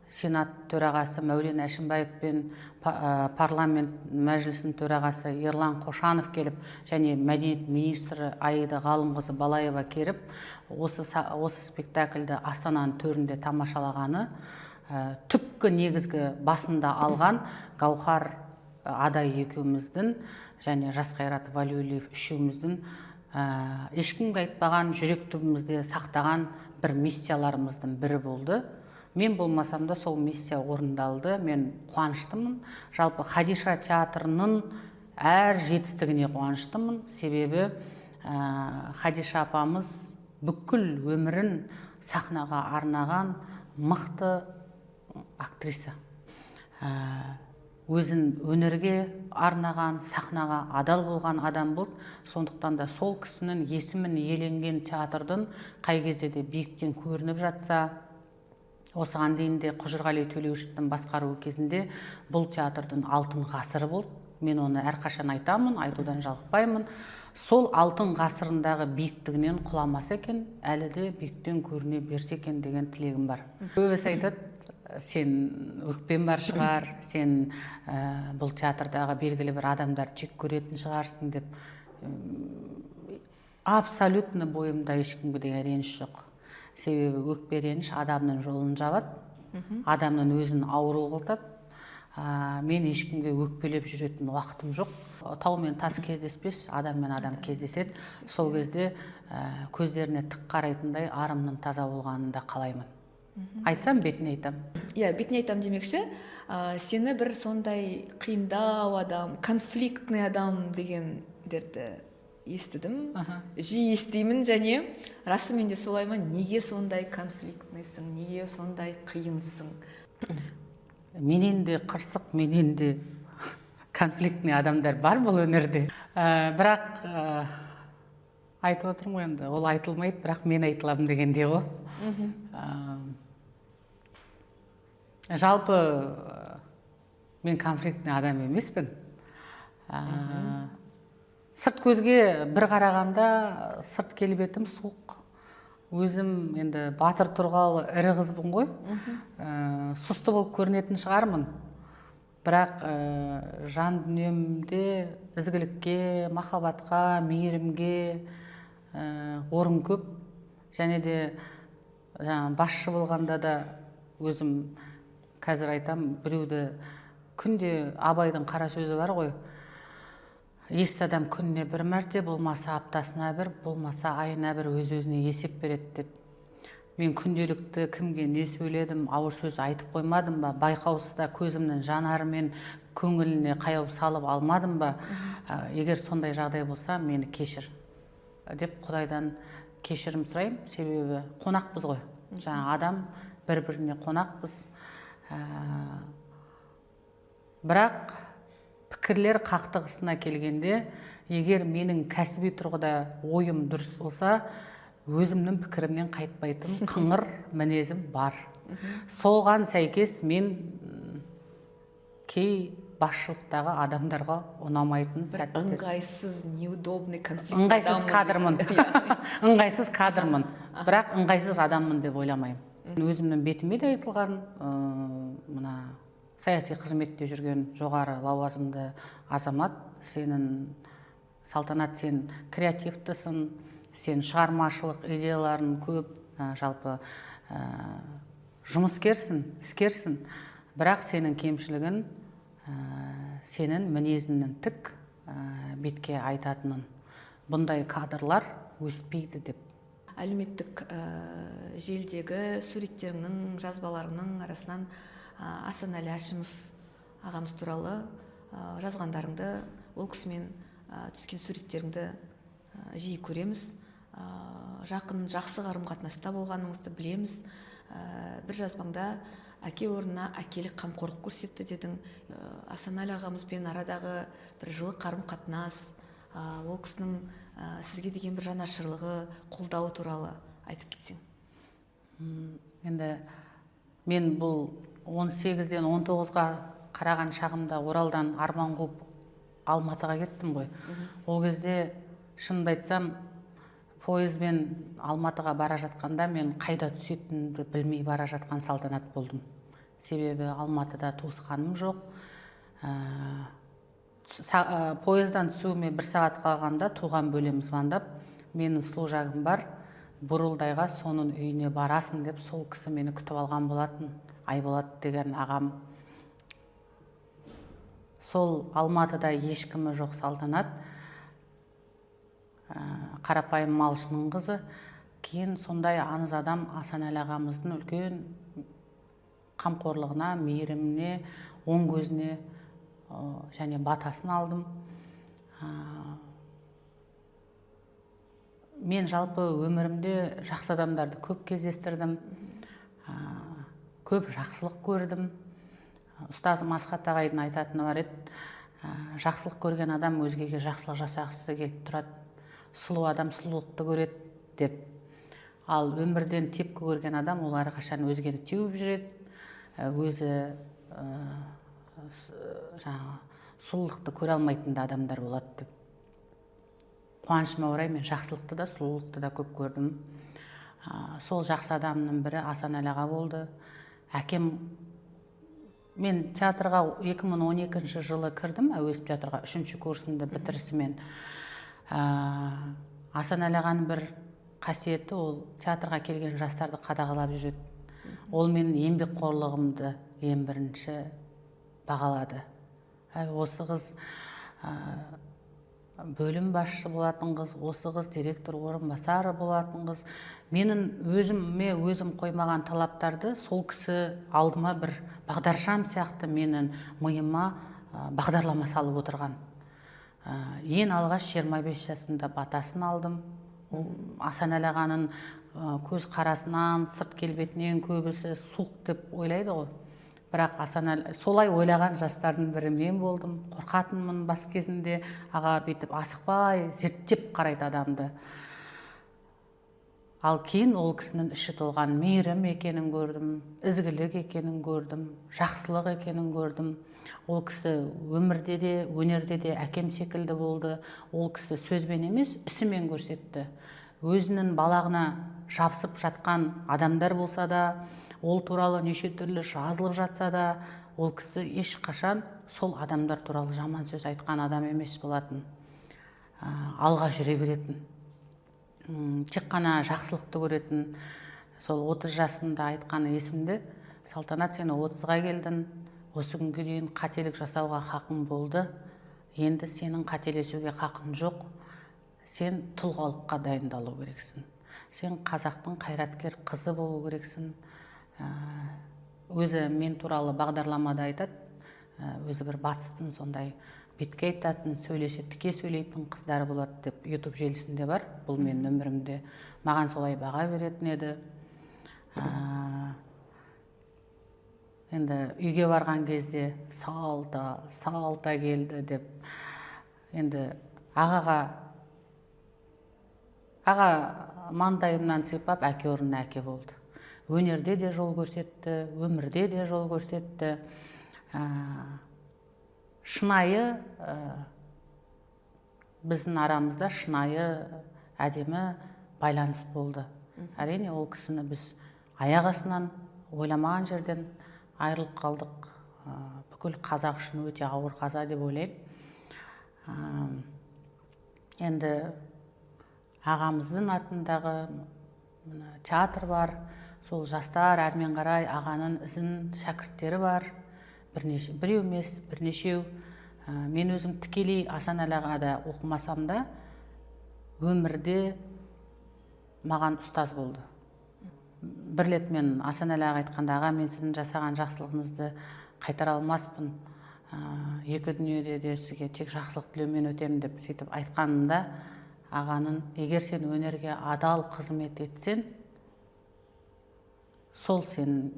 A: Сенат төрағасы Мәулен Әшімбаев пен парламент мәжілісінің төрағасы Ерлан Қошанов келіп, және мәдениет министрі Аида Ғалымқызы Балаева келіп, осы спектакльді Астананың төрінде тамашалағаны, түпкі негізгі басында алған Гаухар Адай екеуміздің және Жасқайрат Валиулиев үшеуміздің ешкімге айтпаған, жүрек түбімізде сақтаған бір миссияларымыздың бірі болды. Мен болмасам да сол миссия орындалды. Мен қуаныштымын. Жалпы Хадиша театрының әр жетістігіне қуаныштымын. Себебі Хадиша апамыз бүкіл өмірін сахнаға арнаған мықты актриса. Өзін өнерге арнаған, сахнаға адал болған адам болды. Сондықтан да сол кісінің есімін иеленген театрдың қай кезде де биіктен көрініп жатса, осыған дейін де Құжырғали Төлеуішевтің басқаруы кезінде бұл театрдың алтын ғасыры болды. Мен оны әрқашан айтамын, айтудан жалықпаймын. Сол алтын ғасырындағы биіктігінен құламаса екен, әлі де биіктен көріне берсе екен деген тілегім бар. Көбісі айтады, сен өкпен бар шығар, сен бұл театрдағы белгілі бір адамдар жек көретін шығарсың деп. Абсолютно бойымда ешкімге деген реніш жоқ. Себебі өкпе реніш адамның жолын жабады, адамның өзін ауру қылтады. Мен ешкімге өкпелеп жүретін уақытым жоқ. Тау мен тас кездеспес, адам мен адам кездеседі. Сол кезде көздеріне тік қарайтындай арымның таза болғанын да қалаймын. Айтсам, бетіне айтам.
B: Иә, бетіне айтам демекші, сені бір сондай қиындау адам, конфликтный адам дегендерді естідім. Жиі естимін, және расымен де солай ма? Неге сондай конфликтныйсың, неге сондай қиынсың?
A: Менен де қырсық, менен де конфликтный адамдар бар бұл өнерде. Бірақ айтып отырмын ғой, енді ол айтылмайды, бірақ мен айтыламын дегенде ғой. Жалпы мен конфликтный адам емеспін. Сырт көзге бір қарағанда сырт келбетім суық. Өзім енді батыр тұрғалы ірі қызбын ғой. Сұсты болып көрінетін шығармын. Бірақ жан дүниемде ізгілікке, махаббатқа, мейірімге орын көп. Және де басшы болғанда да өзім қазір айтам, біреуді күнде Абайдың қара сөзі бар ғой. Есті адам күніне бір мәрте, болмаса аптасына бір, болмаса айына бір өз-өзіне есеп береді деп. Мен күнделікті кімге не сөйледім, ауыр сөз айтып қоймадым ба, байқаусызда көзімнің жанарымен көңіліне қаяу салып алмадым ба, егер сондай жағдай болса, мені кешір деп Құдайдан кешірім сұраймын. Себебі қонақпыз ғой. Жаңа адам бір-біріне қонақпыз. Бірақ пікірлер қақтығысына келгенде, егер менің кәсіби тұрғыда ойым дұрыс болса, өзімнің пікірімнен қайтпайтын қыңыр мінезім бар. Соған сәйкес мен кей басшылықтағы адамдарға ұнамайтын сәттер.
B: Ыңғайсыз, неудобный конфликт.
A: Ыңғайсыз кадрмын. Ыңғайсыз кадрмын. Бірақ ыңғайсыз адаммын деп ойламаймын. Өзімнің бетіме де айтылған, мына саяси қызметте жүрген жоғары лауазымды азамат, сенің Салтанат, сен креативтісің, сен шығармашылық идеяларын көп, жалпы жұмыскерсің, іскерсің, бірақ сенің кемшілігін сенің мінезіңнің тік бетке айтатынын. Бұндай кадрлар өспейді деп.
B: Әлеуметтік желдегі суреттерінің, жазбаларының арасынан Асанәлі Әшімов ағамыз туралы жазғандарыңды, ол кісімен түскен суреттеріңді жиі көреміз. Жақын, жақсы қарым-қатынаста болғаныңызды білеміз. Бір жазбаңда әке орнына әкелік қамқорлық көрсетті дедің. Асанәлі ағамызбен арадағы бір жылы қарым-қатынас, ол кісінің сізге деген бір жанашырлығы, қолдауы туралы айтып кетсең.
A: Енді мен бұл 18-ден 19-ға қараған шағымда Оралдан арман қуып Алматыға кеттім ғой. Ол кезде шынымды айтсам, пойызбен Алматыға бара жатқанда мен қайда түсетінімді білмей бара жатқан салтанат болдым. Себебі Алматыда туысқаным жоқ. Пойыздан түсуіме 1 сағат қалғанда туған бөлем звондап, менің служагым бар, Бурылдайға соның үйіне барасың деп, сол кісі мені күтіп алған болатын. Айболат деген ағам. Сол Алматыда ешкімі жоқ салтанат, қарапайым малшының қызы. Кейін сондай аңыз адам Асанәлі ағамыздың үлкен қамқорлығына, мейіріміне, оң көзіне және батасын алдым. Мен жалпы өмірімде жақсы адамдарды көп кездестірдім, көп жақсылық көрдім. Ұстазым Асхат ағайдың айтатыны бар еді, жақсылық көрген адам өзгеге жақсылық жасағысы келіп тұрады, сұлу адам сұлулықты көреді деп. Ал өмірден тепкі көрген адам ол әрқашан өзгені теуіп жүреді, өзі сұлулықты көре алмайтын да адамдар болады деп. Қуанышыма орай мен жақсылықты да, сұлулықты да көп көрдім. Сол жақсы адамның бірі Асанәлі аға болды. Әкем, мен театрға 2012 жылы кірдім, әуезов театрға 3-ші курсымды бітірісімен. Асанәлі ағаның бір қасиеті, ол театрға келген жастарды қадағалап жүреді. Ол менің еңбекқорлығымды ең бірінші бағалады. Осы қыз бөлім басшысы болатын қыз, осы қыз директор орынбасары болатын қыз. Менің өзім қоймаған талаптарды сол кісі алдыма бір бағдаршам сияқты менің миыма бағдарлама салып отырған. Ең алғаш 25 жасымда батасын алдым. Асанәлі ағаның көз қарасынан, сырт келбетінен көбісі суық деп ойлайды ғой. Бірақ Асанәлі солай ойлаған жастардың бірі мен болдым. Қорқатынмын бас кезінде, аға бүйтіп асықпай, зерттеп қарайды адамды. Ал кейін ол кісінің іші толған мейірім екенін көрдім, ізгілік екенін көрдім, жақсылық екенін көрдім. Ол кісі өмірде де, өнерде де әкем секілді болды. Ол кісі сөзбен емес, ісімен көрсетті. Өзінің балағына жабысып жатқан адамдар болса да, ол туралы неше түрлі жазылып жатса да, ол кісі ешқашан сол адамдар туралы жаман сөз айтқан адам емес болатын. Алға жүре беретін. Тек қана жақсылықты көретін. Сол 30 жасымда айтқан есімді, Салтанат, сен 30-ға келдің, осы күнге дейін қателік жасауға хақың болды. Енді сенің қателесуге хақың жоқ. Сен тұлғалыққа дайындалу керексің. Сен қазақтың қайраткер қызы болу керексің. Өзі мен туралы бағдарламада айтады, өзі бір батыстың сондай бетке айтатын, тіке сөйлейтін қыздары болады деп YouTube желісінде бар. Бұл менің өмірімде маған солай баға беретін еді. Енді үйге барған кезде салта келді деп. Енді аға маңдайымнан сипап, әке орнына әке болды. Өнерде де жол көрсетті, өмірде де жол көрсетті. Шынайы, біздің арамызда шынайы әдемі байланыс болды. Әрине ол кісіні біз аяқ астынан ойламаған жерден айырылып қалдық. Бүкіл қазақ үшін өте ауыр қаза деп ойлаймын. Енді ағамыздың атындағы театр бар. Сол жастар әрмен қарай ағаның ізін шәкірттері бар. Біреу емес, бірнешеу. Мен өзім тікелей Асанәлі ағада оқымасам да, өмірде маған ұстаз болды. Бір рет мен Асанәлі аға айтқанда, аға, мен сіздің жасаған жақсылығыңызды қайтара алмаспын. екі дүниеде де сізге тек жақсылық тілеумен өтемін деп сөйтіп айтқанында ағаның, егер сен өнерге адал қызмет етсең, сол сен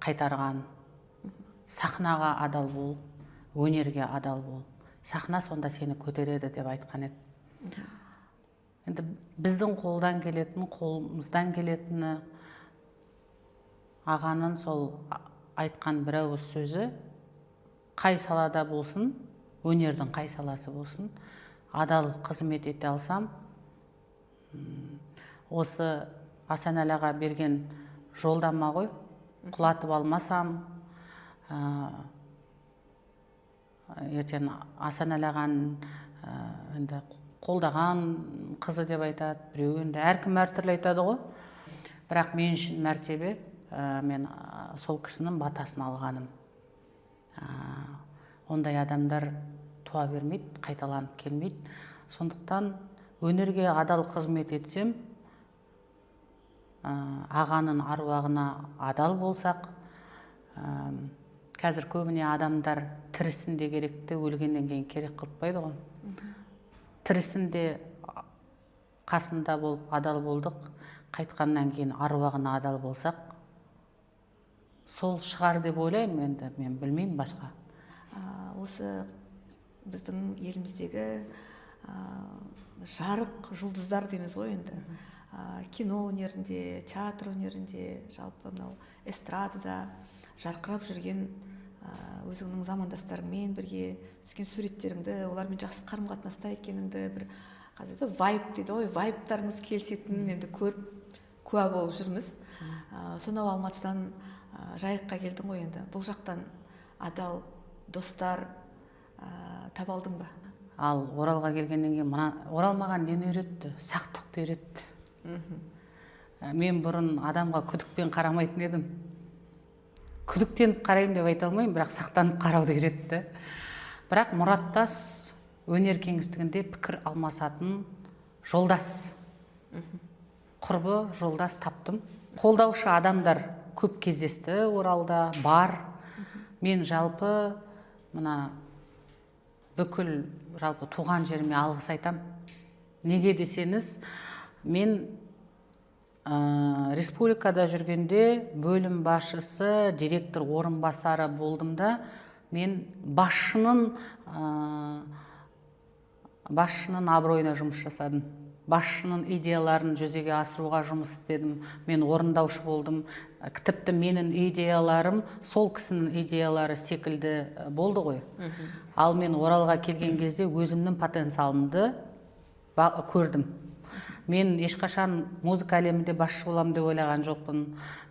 A: қайтарған. Сахнаға адал бол, өнерге адал бол. Сахна сонда сені көтереді деп айтқан еді. Енді біздің қолымыздан келетіні ағаның сол айтқан бір ауыз сөзі, қай салада болсын, өнердің қай саласы болсын, адал қызмет ете алсам, осы Асанәліға берген жолдама ғой, құлатып алмасам, ертең Асанәлі ағаның енді қолдаған қызы деп айтады, біреу енді әркім әртүрлі айтады ғой. Бірақ мен үшін мәртебе, мен сол кісінің батасын алғаным. Ондай адамдар туа бермейді, қайталанып келмейді. Сондықтан өнерге адал қызмет етсем, ағаның аруағына адал болсақ, қазір көбіне адамдар тірісінде керекті, өлгеннен кейін керек қылпайды ғой. Тірісінде қасында болып адал болдық, қайтқаннан кейін аруағына адал болсақ, сол шығар деп ойлаймын, енді мен білмеймін басқа.
B: Осы біздің еліміздегі жарық жұлдыздар дейміз ғой енді. Кино өнерінде, театр өнерінде, жалпы мынау эстрадада жарқырап жүрген өзіңнің замандастарыңмен бірге түскен суреттеріңді, олармен жақсы қарым-қатынаста екеніңді, бір қазір вайб дейді ғой, вайбтарыңыз келісетінін енді көріп куә болып жүрміз. Сонау Алматыдан Жайыққа келдің ғой енді. Бұл жақтан адал достар таба алдың ба?
A: Ал Оралға келгеннен кейін Орал маған нені үйретті? Сақтықты үйретті. Мен бұрын адамға күдікпен қарамайтын едім. Күдіктеніп қараймын деп айта алмаймын, бірақ сақтанып қарауды үйретті. Бірақ Мұраттас өнер кеңістігінде пікір алмасатын жолдас, құрбы жолдас таптым. Қолдаушы адамдар көп кездесті Оралда, бар. Мен жалпы мына бүкіл жалпы туған жеріме алғыс айтам. Неге десеңіз, мен республикада жүргенде бөлім басшысы, директор орынбасары болдым да, мен басшының абыройына жұмыс жасадым. Басшының идеяларын жүзеге асыруға жұмыс істедім. Мен орындаушы болдым. Тіпті менің идеяларым сол кісінің идеялары секілді болды ғой. Ал мен Оралға келген кезде өзімнің потенциалымды көрдім. Мен ешқашан музыка әлемінде басшы боламын деп ойлаған жоқпын.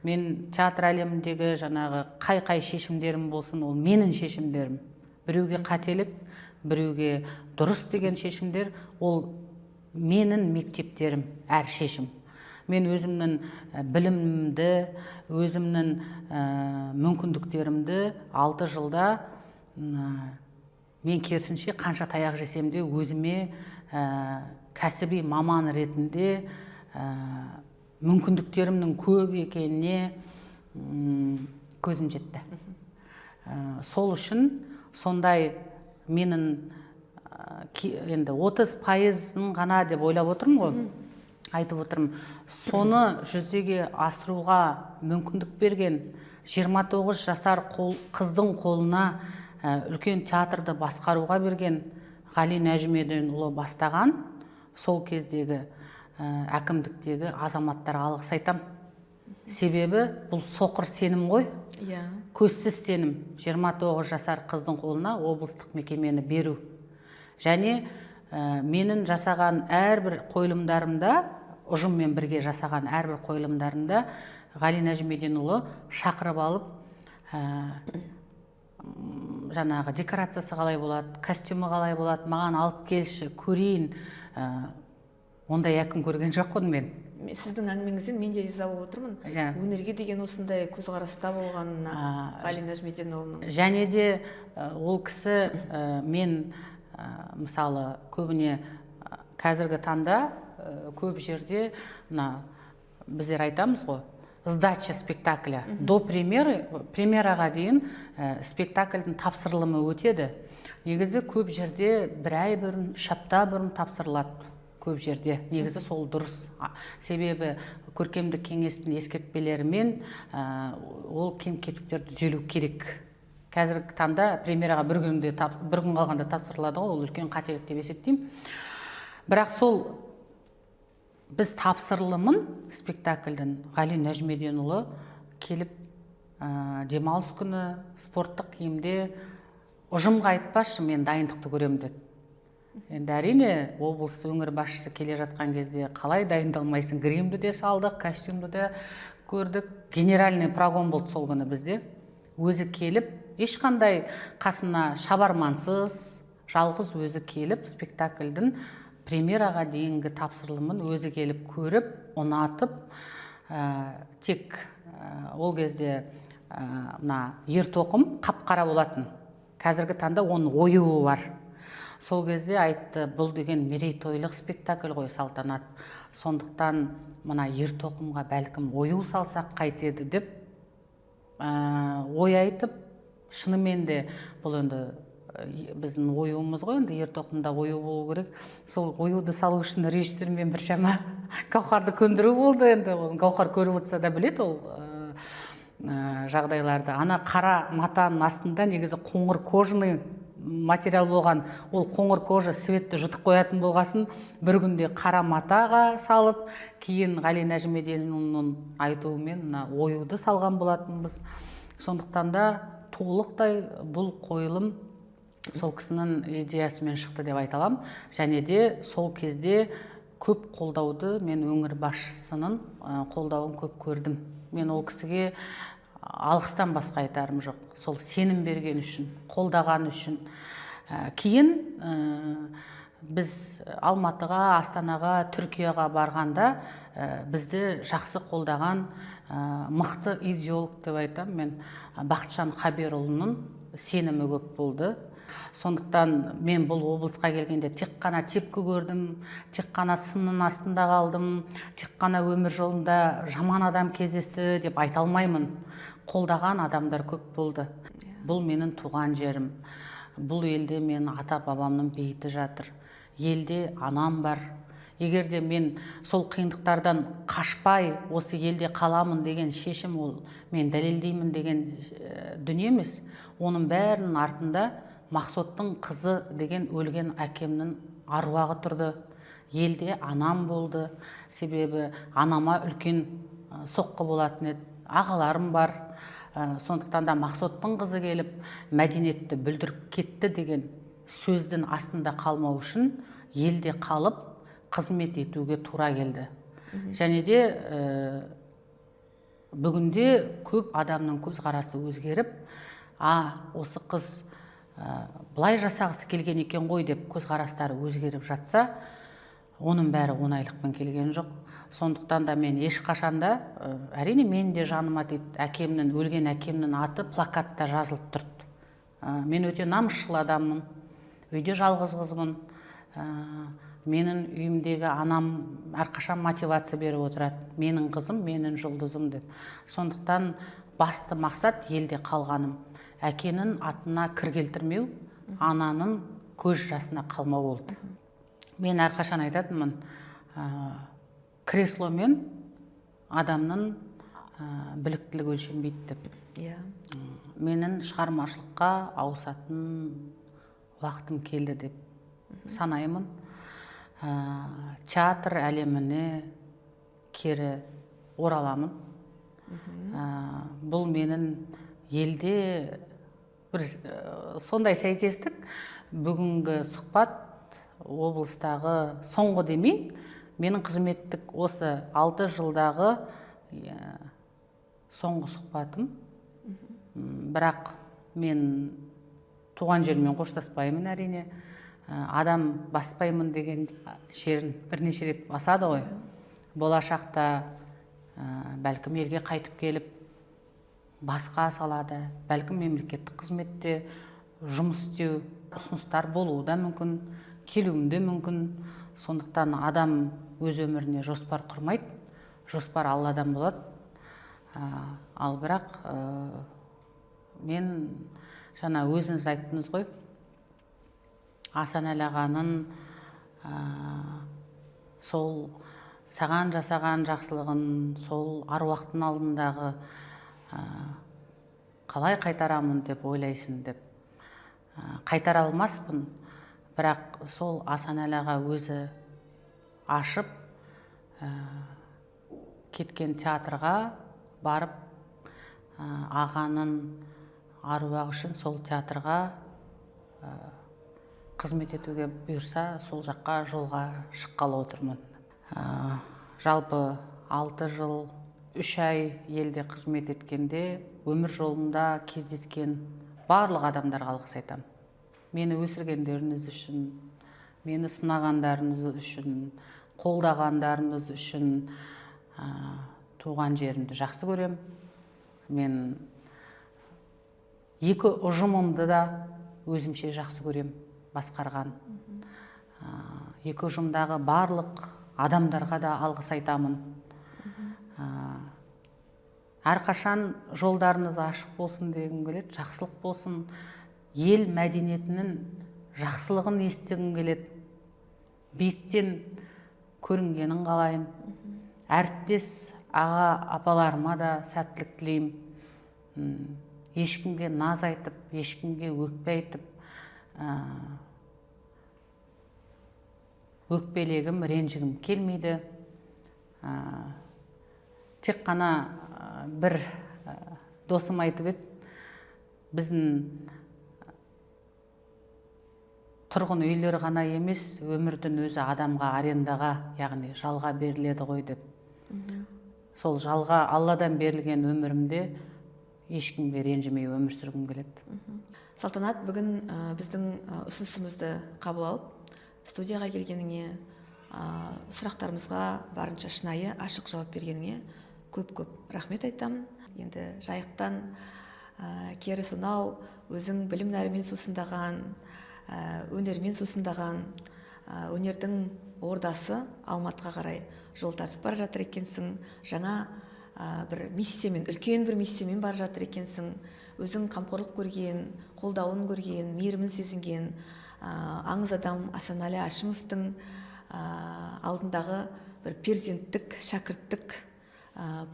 A: Мен театр әлеміндегі жаңағы қай шешімдерім болсын, ол менің шешімдерім. Біреуге қателік, біреуге дұрыс деген шешімдер, ол менің мектептерім, әр шешім. Мен өзімнің білімімді, өзімнің мүмкіндіктерімді 6 жылда мен керісінше қанша таяқ жесем де өзіме кәсіби маман ретінде мүмкіндіктерімнің көп екеніне көзім жетті. Сол үшін сондай менің енді 30%-ын ғана деп ойлап отырмын ғой, айтып отырмын. Соны жүзеге асыруға мүмкіндік берген 29 жасар қыздың қолына үлкен театрды басқаруға берген Ғали Нәжімеденұлы бастаған сол кездегі әкімдіктегі азаматтарға алғыс айтам. Себебі бұл соқыр сенім ғой, көзсіз сенім. 29 жасар қыздың қолына облыстық мекемені беру. Және менің жасаған әрбір қойылымдарымда, ұжыммен бірге жасаған әрбір қойылымдарымда Ғали Нәжімеденұлы шақырып алып, жаңағы декорациясы қалай болады, костюмы қалай болады, маған алып келші, көрейін. Ондай әкім көрген жоқпын мен.
B: Сіздің әңгімеңізден мен де риза болып отырмын. Өнерге деген осындай көзқараста болғанына Ғали Нәжімеденұлының.
A: Және де ол кісі мен мысалы көбіне қазіргі таңда көп жерде біздер айтамыз ғой, сдача спектакля. До премьераға дейін спектакльдің тапсырылымы өтеді. Негізі көп жерде бір ай бұрын, үш апта бұрын тапсырылады. Көп жерде негізі сол дұрыс. Себебі көркемдік кеңестің ескертпелерімен ол кем-кетіктерді түзелу керек. Қазіргі таңда премьераға бір күн қалғанда тапсырылады ғой, ол үлкен қателік деп есептеймін. Бірақ сол біз тапсырылымын спектакльдің Ғали Нәжімеденұлы келіп демалыс күні спорттық киімде ұжымға айтпашы, мен дайындықты көрем деді. Енді әрине облыс өңір басшысы келе жатқан кезде қалай дайындалмайсың, гримді де салдық, костюмді де көрдік. Генеральный прогон болды сол күні бізде. Өзі келіп, ешқандай қасына шабармансыз, жалғыз өзі келіп спектакльдің премьераға дейінгі тапсырылымын өзі келіп көріп, ұнатып, тек ол кезде ертоқым қап-қара болатын. Қазіргі таңда оның оюы бар. Сол кезде айтты, бұл деген мерейтойлық спектакль ғой, Салтанат. Сондықтан мына ертоқымға бәлкім ою салсақ қайтеді деп ой айтып, шынымен де бұл енді біздің оюымыз ғой, енді ертоқымда ою болу керек. Сол оюды салу үшін режиссермен біршама Гаухарды көндіру болды. Енді Гаухар көріп отырса да біледі ол жағдайларды. Ана қара матаның астында негізі қоңыр кожаный материал болған. Ол қоңыр кожа светті жұтып қоятын болғасын, бір күнде қара матаға салып, кейін Ғали Нәжімеденұлының айтуымен оюды салған болатынбыз. Сондықтан да толықтай бұл қойылым сол кісінің идеясымен шықты деп айталам. Және де сол кезде көп қолдауды, мен өңір басшысының қолдауын көп көрдім. Мен ол кісіге алғыстан басқа айтарым жоқ. Сол сенім берген үшін, қолдаған үшін. Кейін біз Алматыға, Астанаға, Түркияға барғанда бізді жақсы қолдаған мықты идеолог деп айтам. Мен Бақытжан Хаберұлының сенімі көп болды. Сондықтан мен бұл облысқа келгенде тек қана тепкі көрдім, тек қана сынның астында қалдым, тек қана өмір жолында жаман адам кездесті деп айта алмаймын. Қолдаған адамдар көп болды. Бұл менің туған жерім. Бұл елде мен ата-бабамның бейіті жатыр. Елде анам бар. Егерде мен сол қиындықтардан қашпай, осы елде қаламын деген шешім, ол мен дәлелдеймін деген дүние емес. Оның бәрінің артында Мақсоттың қызы деген өлген әкемнің аруағы тұрды. Елде анам болды. Себебі анама үлкен соққы болатын еді. Ағаларым бар. Сондықтан да Мақсоттың қызы келіп, мәдениетті бүлдіріп кетті деген сөздің астында қалмау үшін елде қалып, қызмет етуге тура келді. Және де бүгінде көп адамның көзқарасы өзгеріп, осы қыз былай жасағысы келген екен ғой деп көзқарастары өзгеріп жатса, оның бәрі оңайлықпен келген жоқ. Сондықтан да мен ешқашанда, әрине мен де жаныма тиді, әкемнің, өлген әкемнің аты плакатта жазылып тұрды. Мен өте намысшыл адаммын, үйде жалғыз қызбын. Менің үйімдегі анам әрқашан мотивация беріп отырады. Менің қызым, менің жұлдызым деп. Сондықтан басты мақсат елде қалғаным. Әкенің атына кір келтірмеу, ананың көз жасына қалмау болды. Мен әрқашан айтатынмын, кресломен адамның біліктілігі өлшенбейді деп. Менің шығармашылыққа ауысатын уақытым келді деп санаймын. Театр әлеміне кері ораламын. Бұл менің елде бір сондай сәйкестік. Бүгінгі сұхбат облыстағы соңғы демей, менің қызметтік осы 6 жылдағы соңғы сұхбатым. Бірақ мен туған жермен қоштаспаймын әрине. Адам баспаймын деген шерін бірнеше рет басады ғой. Болашақта бәлкім елге қайтып келіп, басқа салада, бәлкім мемлекеттік қызметте жұмыс істеу ұсыныстар болуы да мүмкін, келуім де мүмкін. Сондықтан адам өз өміріне жоспар құрмайды, жоспар Алладан болады. Ал бірақ мен жаңа өзіңіз айттыңыз ғой, Асанәлі ағаның сол саған жасаған жақсылығын, сол аруақтың алдындағы қалай қайтарамын деп ойлайсың деп. Қайтара алмаспын, бірақ сол Асанәлі аға өзі ашып кеткен театрға барып ағаның аруағы үшін сол театрға қызмет етуге бұйырса, сол жаққа жолға шыққалы отырмын. Жалпы 6 жыл 3 ай елде қызмет еткенде өмір жолында кездескен барлық адамдарға алғыс айтамын. Мені өсіргендеріңіз үшін, мені сынағандарыңыз үшін, қолдағандарыңыз үшін туған жерімді жақсы көрем. Мен екі ұжымымды да өзімше жақсы көрем басқарған. Екі ұжымдағы барлық адамдарға да алғыс айтамын. Әрқашан жолдарыңыз ашық болсын дегім келеді, жақсылық болсын, ел мәдениетінің жақсылығын естігім келеді. Биіктен көрінгенін қалайым. Әріптес аға апаларыма да сәттілік тілеймін. Ешкімге наз айтып, ешкімге өкпе айтып, өкпелегім, ренжігім келмейді. Тек қана бір досым айтып еді, біздің тұрғын үйлер ғана емес, өмірдің өзі адамға арендаға, яғни жалға беріледі ғой деп. Сол жалға Алладан берілген өмірімде ешкімге ренжімей өмір сүргім келеді.
B: Салтанат, бүгін біздің ұсынысымызды қабыл алып, студияға келгеніңе, сұрақтарымызға барынша шынайы, ашық жауап бергеніңе көп-көп рахмет айтамын. Енді жайықтан кері сонау өзің білім нәрімен сусындаған, өнермен сусындаған, өнердің ордасы Алматыға қарай жол тартып бара жатыр екенсің. Жаңа бір миссиямен, үлкен бір миссиямен бара жатыр екенсің. Өзің қамқорлық көрген, қолдауын көрген, мейірімін сезінген аңыз адам Асанәлі Әшімовтың алдындағы бір перзенттік, шәкірттік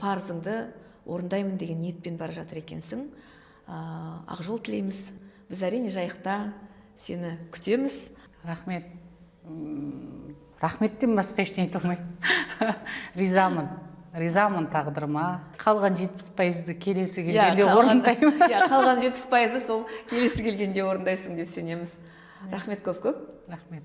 B: парызыңды орындаймын деген ниетпен бара жатыр екенсің. Ақ жол тілейміз. Біз әрине жайықта сені күтеміз.
A: Рахмет. Рахметтен басқа ештеңе айта алмаймын. Ризамын тағдырыма. Қалған 70%-ді келесі келгенде орындаймын.
B: Қалған 70%-ді сол келесі келгенде орындайсың деп сенеміз. Рахмет көп-көп.
A: Рахмет.